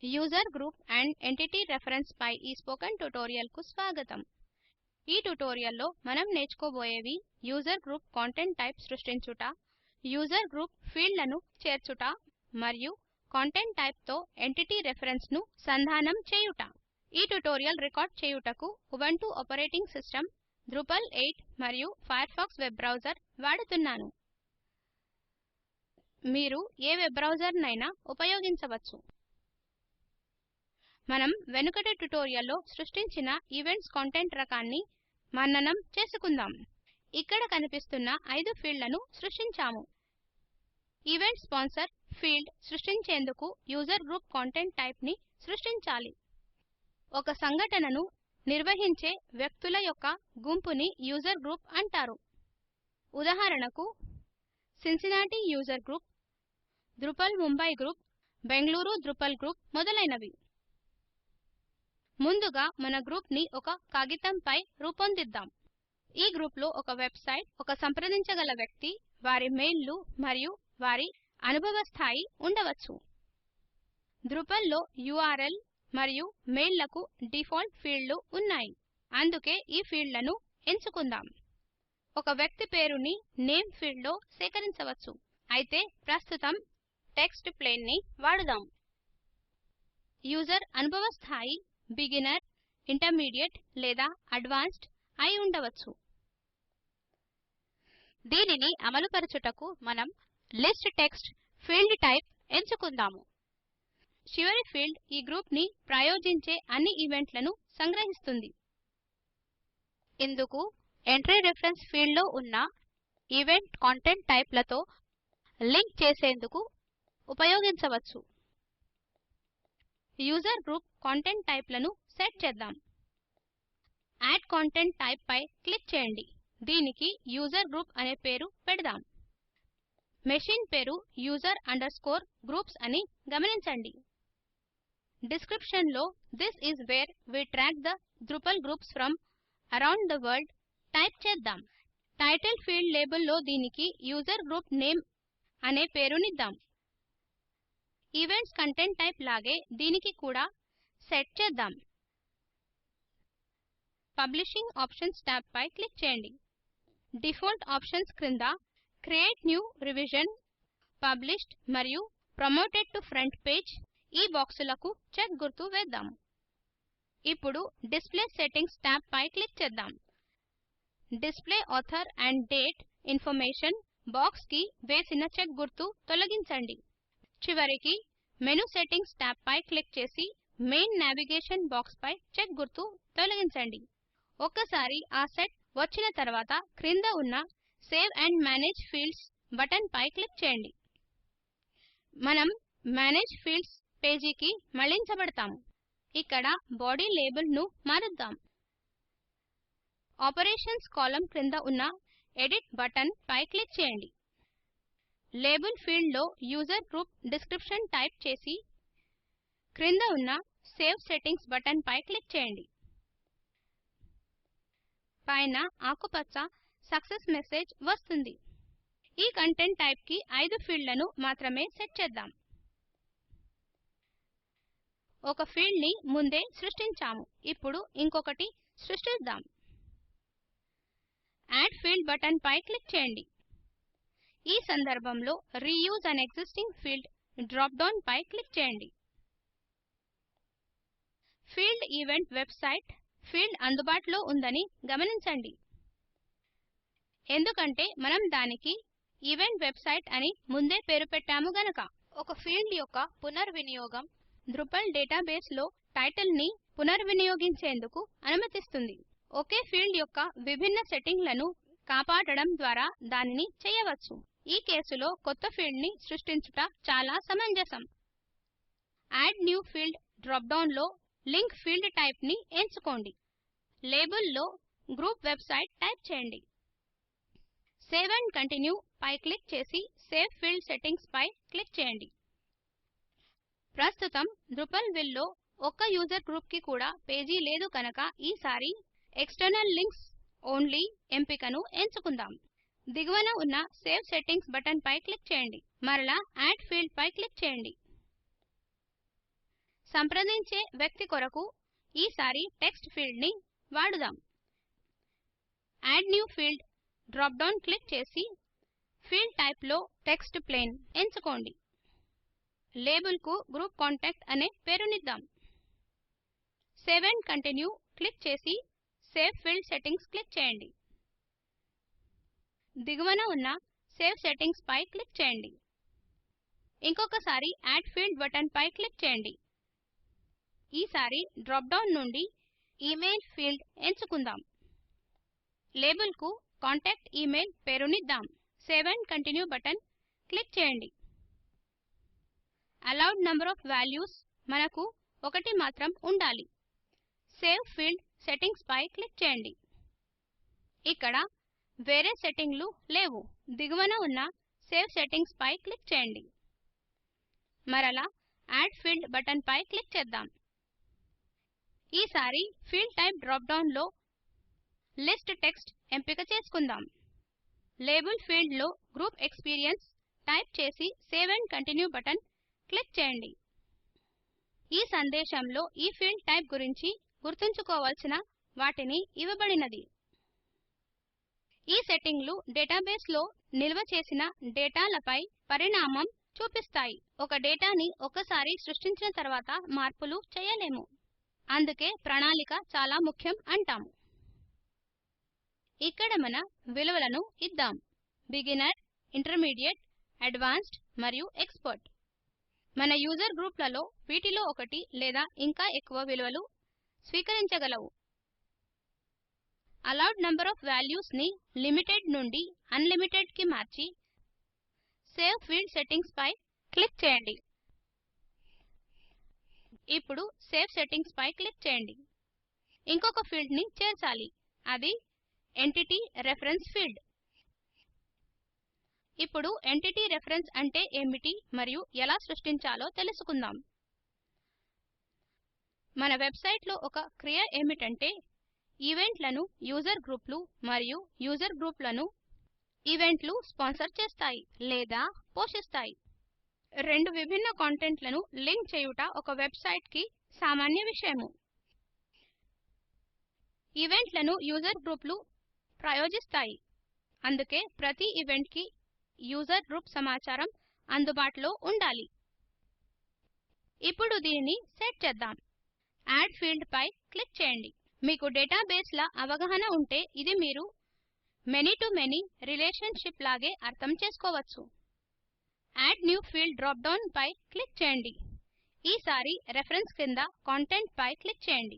User group and entity reference పై ఈ spoken tutorial కు స్వాగతం. ఈ ట్యుటోరియల్లో మనం నేర్చుకోబోయేవి యూజర్ గ్రూప్ కంటెంట్ టైప్ సృష్టించుట, యూజర్ గ్రూప్ ఫీల్డ్లను చేర్చుట మరియు కంటెంట్ టైప్ తో ఎంటిటీ రెఫరెన్స్ ను సంధానం చేయుట. ఈ ట్యుటోరియల్ రికార్డ్ చేయుటకు ఉబుంటు ఆపరేటింగ్ సిస్టమ్ Drupal 8 మరియు ఫైర్ఫాక్స్ వెబ్ బ్రౌజర్ వాడుతున్నాను. మీరు ఏ వెబ్ బ్రౌజర్ నైనా ఉపయోగించవచ్చు. మనం వెనుకటి ట్యుటోరియల్లో సృష్టించిన ఈవెంట్స్ కంటెంట్ రకాన్ని మననం చేసుకుందాం. ఇక్కడ కనిపిస్తున్న 5 ఫీల్డ్లను సృష్టించాము. ఈవెంట్ స్పాన్సర్ ఫీల్డ్ సృష్టించేందుకు యూజర్ గ్రూప్ కంటెంట్ టైప్ ని సృష్టించాలి. ఒక సంఘటనను నిర్వహించే వ్యక్తుల యొక్క గుంపుని యూజర్ గ్రూప్ అంటారు. ఉదాహరణకు Cincinnati user group, Drupal Mumbai group, Bengaluru Drupal group మొదలైనవి. ముందుగా మన గ్రూప్ ని ఒక కాగితంపై రూపొందిద్దాం. ఈ గ్రూప్ లో ఒక వెబ్సైట్, ఒక సంప్రదించగల వ్యక్తి, వారి మెయిల్లు మరియు వారి అనుభవ స్థాయి ఉండవచ్చు. Drupal లో URL మరియు మెయిల్లకు డిఫాల్ట్ ఫీల్డ్లు ఉన్నాయి. అందుకే ఈ ఫీల్డ్లను ఎంచుకుందాం. ఒక వ్యక్తి పేరుని నేమ్ ఫీల్డ్లో సేకరించవచ్చు. అయితే ప్రస్తుతం టెక్స్ట్ ప్లేన్ ని వాడుదాం. యూజర్ అనుభవ స్థాయి బిగినర్, ఇంటర్మీడియట్ లేదా అడ్వాన్స్డ్ అయి ఉండవచ్చు. దీనిని అమలుపరచుటకు మనం లిస్ట్ టెక్స్ట్ ఫీల్డ్ టైప్ ఎంచుకుందాము. చివరి ఫీల్డ్ ఈ గ్రూప్ ని ప్రయోజించే అన్ని ఈవెంట్లను సంగ్రహిస్తుంది. ఇందుకు ఎంట్రీ రెఫరెన్స్ ఫీల్డ్ లో ఉన్న ఈవెంట్ కంటెంట్ టైప్ లతో లింక్ చేసేందుకు ఉపయోగించవచ్చు. యూజర్ గ్రూప్ కంటెంట్ టైప్ లను సెట్ చేద్దాం. యాడ్ కంటెంట్ టైప్ పై క్లిక్ చేయండి. దీనికి యూజర్ గ్రూప్ అనే పేరు పెడదాం. మెషిన్ పేరు user_groups అని గమనించండి. డిస్క్రిప్షన్ లో this is where we track the Drupal groups from around the world type చేద్దాం. టైటిల్ ఫీల్డ్ లేబుల్ లో దీనికి యూజర్ గ్రూప్ నేమ్ అనే పేరునిద్దాం. ఈవెంట్స్ కంటెంట్ టైప్ లాగే దీనికి కూడా సెట్ చేద్దాం. పబ్లిషింగ్ ఆప్షన్స్ టాబ్ పై క్లిక్ చేయండి. డిఫాల్ట్ ఆప్షన్స్ క్రింద క్రియేట్ న్యూ రివిజన్, పబ్లిష్డ్ మరియు ప్రమోటెడ్ టు ఫ్రంట్ పేజ్ ఈ బాక్సులకు చెక్ గుర్తు వేద్దాం. ఇప్పుడు డిస్ప్లే సెట్టింగ్స్ టాబ్ పై క్లిక్ చేద్దాం. Display author and date information box కి వేసిన చెక్ గుర్తు తొలగించండి. చివరికి మెను సెట్టింగ్స్ టాబ్ పై క్లిక్ చేసి మెయిన్ నావిగేషన్ బాక్స్ పై చెక్ గుర్తు తొలగించండి. ఒక్కసారి ఆ సెట్ వచ్చిన తర్వాత క్రింద ఉన్న save and manage fields button పై క్లిక్ చేయండి. మనం మేనేజ్ ఫీల్డ్స్ పేజీకి మళ్లించబడతాము. ఇక్కడ బాడీ లేబుల్ ను మారుద్దాం. ఆపరేషన్స్ కాలమ్ క్రింద ఉన్న ఎడిట్ బటన్ పై క్లిక్ చేయండి. లేబుల్ ఫీల్డ్ లో యూజర్ గ్రూప్ డిస్క్రిప్షన్ టైప్ చేసి క్రింద ఉన్న సేవ్ సెట్టింగ్స్ బటన్ పై క్లిక్ చేయండి. పైన ఆకుపచ్చ సక్సెస్ మెసేజ్ వస్తుంది. ఈ కంటెంట్ టైప్ కి 5 ఫీల్డ్లను మాత్రమే సెట్ చేద్దాం. ఒక ఫీల్డ్ ని ముందే సృష్టించాము. ఇప్పుడు ఇంకొకటి సృష్టిద్దాం. యాడ్ ఫీల్డ్ బటన్ పై క్లిక్ చేయండి. ఈ సందర్భంలో reuse an existing field drop down పై క్లిక్ చేయండి. ఫీల్డ్ ఈవెంట్ వెబ్సైట్ ఫీల్డ్ అందుబాటులో ఉందని గమనించండి. ఎందుకంటే మనం దానికి ఈవెంట్ వెబ్సైట్ అని ముందే పేరు పెట్టాము గనుక. ఒక ఫీల్డ్ యొక్క పునర్వినియోగం Drupal డేటాబేస్ లో టైటిల్ ని పునర్వినియోగించేందుకు అనుమతిస్తుంది. ఒకే ఫీల్డ్ యొక్క విభిన్న సెట్టింగ్లను కాపాడడం ద్వారా దానిని చేయవచ్చు. ఈ కేసులో కొత్త ఫీల్డ్ ని సృష్టించుట చాలా సమంజసం. Add new field drop down లో లింక్ ఫీల్డ్ టైప్ ని ఎంచుకోండి. లేబుల్ లో గ్రూప్ వెబ్సైట్ టైప్ చేయండి. సేవ్ అండ్ కంటిన్యూ పై క్లిక్ చేసి సేవ్ ఫీల్డ్ సెట్టింగ్స్ పై క్లిక్ చేయండి. ప్రస్తుతం Drupal విల్ లో ఒక్క యూజర్ గ్రూప్ కి కూడా పేజీ లేదు కనుక ఈసారి ఎక్స్టర్నల్ లింక్స్ ఓన్లీ ఎంపికను ఎంచుకుందాం. దిగువన ఉన్న సేవ్ సెట్టింగ్స్ బటన్ పై క్లిక్ చేయండి. మరలా యాడ్ ఫీల్డ్ పై క్లిక్ చేయండి. సంప్రదించే వ్యక్తి కొరకు ఈసారి టెక్స్ట్ ఫీల్డ్ ని వాడుదాం. Add new field drop down click చేసి ఫీల్డ్ టైప్ లో టెక్స్ట్ ప్లెయిన్ ఎంచుకోండి. లేబుల్ కు గ్రూప్ కాంటాక్ట్ అనే పేరునిద్దాం. సేవ్ అండ్ కంటిన్యూ క్లిక్ చేసి సేవ్ ఫీల్డ్ సెట్టింగ్స్ క్లిక్ చేయండి. దిగువన ఉన్న సేవ్ సెట్టింగ్స్ పై క్లిక్ చేయండి. ఇంకొకసారి యాడ్ ఫీల్డ్ బటన్ పై క్లిక్ చేయండి. ఈసారి డ్రాప్ డౌన్ నుండి ఇమెయిల్ ఫీల్డ్ ఎంచుకుందాం. లేబుల్ కు కాంటాక్ట్ ఇమెయిల్ పేరునిద్దాం. Save and continue button click చేయండి. అలౌడ్ నంబర్ ఆఫ్ వాల్యూస్ మనకు 1 మాత్రం ఉండాలి. సేవ్ ఫీల్డ్ సెట్టింగ్స్ పై క్లిక్ చేయండి. ఇక్కడ వేరే సెట్టింగ్లు లేవు. దిగువన ఉన్న సేవ్ సెట్టింగ్స్ పై క్లిక్ చేయండి. మరలా యాడ్ ఫీల్డ్ బటన్ పై క్లిక్ చేద్దాం. ఈసారి ఫీల్డ్ టైప్ డ్రాప్ డౌన్ లో లిస్ట్ టెక్స్ట్ ఎంపిక చేసుకుందాం. లేబుల్ ఫీల్డ్ లో గ్రూప్ ఎక్స్పీరియన్స్ టైప్ చేసి save and continue button click చేయండి. ఈ సందేశంలో ఈ ఫీల్డ్ టైప్ గురించి గుర్తుంచుకోవాల్సిన వాటిని ఇవ్వబడినది. ఈ సెట్టింగ్లు డేటాబేస్ లో నిల్వ చేసిన డేటాలపై పరిణామం చూపిస్తాయి. ఒక డేటాని ఒకసారి సృష్టించిన తర్వాత మార్పులు చేయలేము. అందుకే ప్రణాళిక చాలా ముఖ్యం అంటాము. ఇక్కడ మన విలువలను ఇద్దాం. బిగినర్, ఇంటర్మీడియట్, అడ్వాన్స్డ్ మరియు ఎక్స్పర్ట్. మన యూజర్ గ్రూప్లలో వీటిలో ఒకటి లేదా ఇంకా ఎక్కువ విలువలు స్వీకరించగలవు. అలౌడ్ నంబర్ ఆఫ్ వాల్యూస్ ని లిమిటెడ్ నుండి అన్లిమిటెడ్ కి మార్చి సేవ్ ఫీల్డ్ సెట్టింగ్స్ పై క్లిక్ చేయండి. ఇప్పుడు సేవ్ సెట్టింగ్స్ పై క్లిక్ చేయండి. ఇంకొక ఫీల్డ్ ని చేర్చాలి. అది ఎంటిటీ రెఫరెన్స్ ఫీల్డ్. ఇప్పుడు ఎంటిటీ రెఫరెన్స్ అంటే ఏమిటి మరియు ఎలా సృష్టించాలో తెలుసుకుందాం. మన వెబ్సైట్ లో ఒక క్రియ ఏమిటంటే ఈవెంట్లను యూజర్ గ్రూపులు మరియు యూజర్ గ్రూపులను ఈవెంట్లు స్పాన్సర్ చేస్తాయి లేదా పోషిస్తాయి. రెండు విభిన్న కంటెంట్లను లింక్ చేయుట ఒక వెబ్సైట్ కి సామాన్య విషయము. ఈవెంట్లను యూజర్ గ్రూపులు ప్రాయోజిస్తాయి. అందుకే ప్రతి ఈవెంట్ కి యూజర్ గ్రూప్ సమాచారం అందుబాటులో ఉండాలి. ఇప్పుడు దీనిని సెట్ చేద్దాం. యాడ్ ఫీల్డ్ పై క్లిక్ చేయండి. మీకు డేటాబేస్ల అవగాహన ఉంటే ఇది మీరు మెనీ టు మెనీ రిలేషన్షిప్ లాగే అర్థం చేసుకోవచ్చు. Add new field drop down పై క్లిక్ చేయండి. ఈసారి రెఫరెన్స్ కింద కంటెంట్ పై క్లిక్ చేయండి.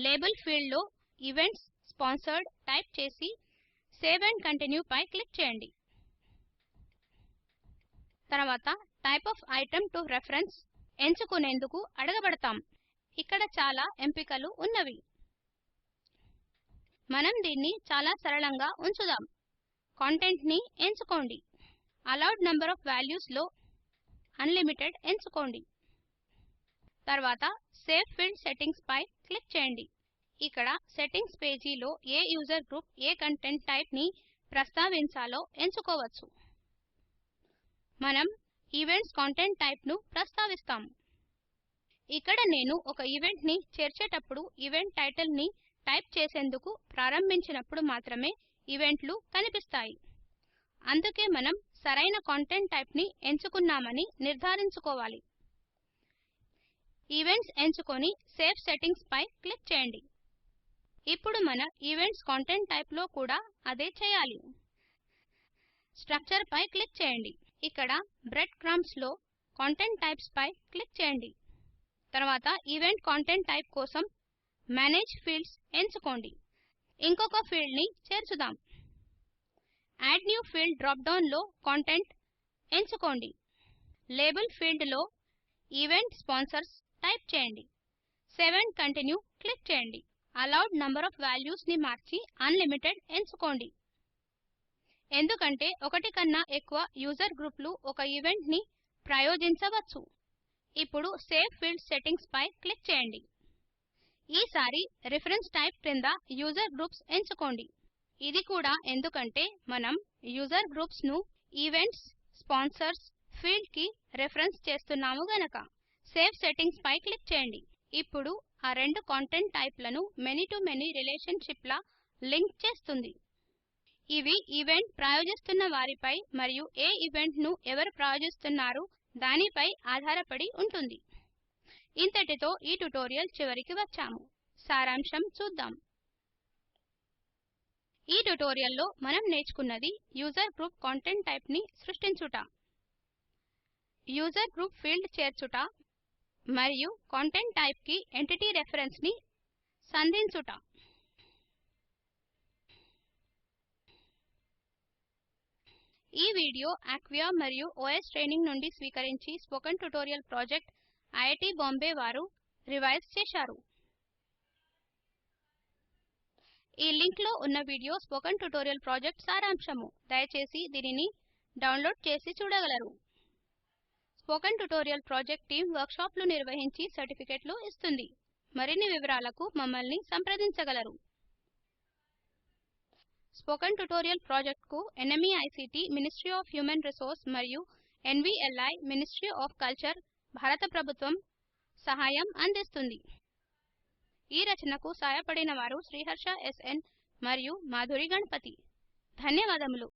లేబుల్ ఫీల్డ్ లో ఈవెంట్స్ స్పాన్సర్డ్ టైప్ చేసి సేవ్ అండ్ కంటిన్యూ పై క్లిక్ చేయండి. తర్వాత type of item to reference ఎంచుకునేందుకు అడగబడతాం. ఇక్కడ చాలా ఎంపికలు ఉన్నవి. మనం దీన్ని చాలా సరళంగా ఉంచుదాం. కంటెంట్ ని ఎంచుకోండి. అలౌడ్ నంబర్ ఆఫ్ వాల్యూస్ లో అన్లిమిటెడ్ ఎంచుకోండి. తర్వాత సేవ్ ఫీల్డ్ సెట్టింగ్స్ పై క్లిక్ చేయండి. ఇక్కడ సెట్టింగ్స్ పేజీలో ఏ యూజర్ గ్రూప్ ఏ కంటెంట్ టైప్ ని ప్రస్తావించాలో ఎంచుకోవచ్చు. మనం ఈవెంట్స్ కంటెంట్ టైప్ ను ప్రస్తావిస్తాం. ఇక్కడ నేను ఒక ఈవెంట్ ని చేర్చేటప్పుడు ఈవెంట్ టైటిల్ ని టైప్ చేసేందుకు ప్రారంభించినప్పుడు మాత్రమే ఈవెంట్లు కనిపిస్తాయి. అందుకే మనం సరైన కంటెంట్ టైప్ ని ఎంచుకున్నామని నిర్ధారించుకోవాలి. ఈవెంట్స్ ఎంచుకొని సేవ్ సెట్టింగ్స్ పై క్లిక్ చేయండి. ఇప్పుడు మన ఈవెంట్స్ కంటెంట్ టైప్ లో కూడా అదే చేయాలి. స్ట్రక్చర్ పై క్లిక్ చేయండి. ఇక్కడ బ్రెడ్ క్రమ్స్ లో కంటెంట్ టైప్స్ పై క్లిక్ చేయండి. తర్వాత ఈవెంట్ కంటెంట్ టైప్ కోసం మేనేజ్ ఫీల్డ్స్ ఎంచుకోండి. ఇంకొక ఫీల్డ్ ని చేర్చుదాం. Add new field drop down లో కంటెంట్ ఎంచుకోండి. లేబుల్ ఫీల్డ్ లో ఈవెంట్ స్పాన్సర్స్ టైప్ చేయండి. సేవ్ అండ్ కంటిన్యూ క్లిక్ చేయండి. అలౌడ్ నంబర్ ఆఫ్ వాల్యూస్ ని మార్చి అన్లిమిటెడ్ ఎంచుకోండి. ఎందుకంటే ఒకటి కన్నా ఎక్కువ యూజర్ గ్రూపులు ఒక ఈవెంట్ ని ప్రాయోజించవచ్చు. ఇప్పుడు సేవ్ ఫీల్డ్ సెట్టింగ్స్ పై క్లిక్ చేయండి. ఈసారి రిఫరెన్స్ టైప్ క్రింద యూజర్ గ్రూప్స్ ఎంచుకోండి. ఇది కూడా ఎందుకంటే మనం యూజర్ గ్రూప్స్ ను ఈవెంట్స్ స్పాన్సర్స్ ఫీల్డ్ కి రెఫరెన్స్ చేస్తున్నాము గనక. సేవ్ సెట్టింగ్స్ పై క్లిక్ చేయండి. ఇప్పుడు ఆ రెండు కంటెంట్ టైప్లను మెనీ టు మెనీ రిలేషన్షిప్ లా లింక్ చేస్తుంది. ఇవి ఈవెంట్ ప్రాయోజిస్తున్న వారిపై మరియు ఏ ఈవెంట్ ను ఎవరు ప్రాయోజిస్తున్నారు దానిపై ఆధారపడి ఉంటుంది. ఇంతటితో ఈ ట్యుటోరియల్ చివరికి వచ్చాము. సారాంశం చూద్దాం. ఈ ట్యుటోరియల్లో మనం నేర్చుకున్నది యూజర్ గ్రూప్ కంటెంట్ టైప్ ని సృష్టించుట, యూజర్ గ్రూప్ ఫీల్డ్ చేర్చుట మరియు కంటెంట్ టైప్ కి ఎంటిటీ రెఫరెన్స్ ని సంధించుట. ఈ వీడియో ఆక్వియా మరియు ఓఎస్ ట్రైనింగ్ నుండి స్వీకరించి spoken tutorial project IIT Bombay వారు రివైజ్ చేశారు. ఈ లింక్ లో ఉన్న వీడియో స్పోకెన్ ట్యుటోరియల్ ప్రాజెక్ట్ సారాంశము. దయచేసి దీనిని డౌన్లోడ్ చేసి చూడగలరు. Spoken tutorial project team work షాప్లు నిర్వహించి సర్టిఫికెట్లు ఇస్తుంది. మరిన్ని వివరాలకు మమ్మల్ని సంప్రదించగలరు. స్పోకెన్ ట్యుటోరియల్ ప్రాజెక్ట్ కు NMEICT ministry of human resource మరియు ఎన్వీఎల్ఐ మినిస్ట్రీ ఆఫ్ కల్చర్ భారత ప్రభుత్వం సహాయం అందిస్తుంది. ఈ రచనకు సహాయపడిన వారు శ్రీహర్ష ఎస్ఎన్ మరియు మాధురి గణపతి. ధన్యవాదములు.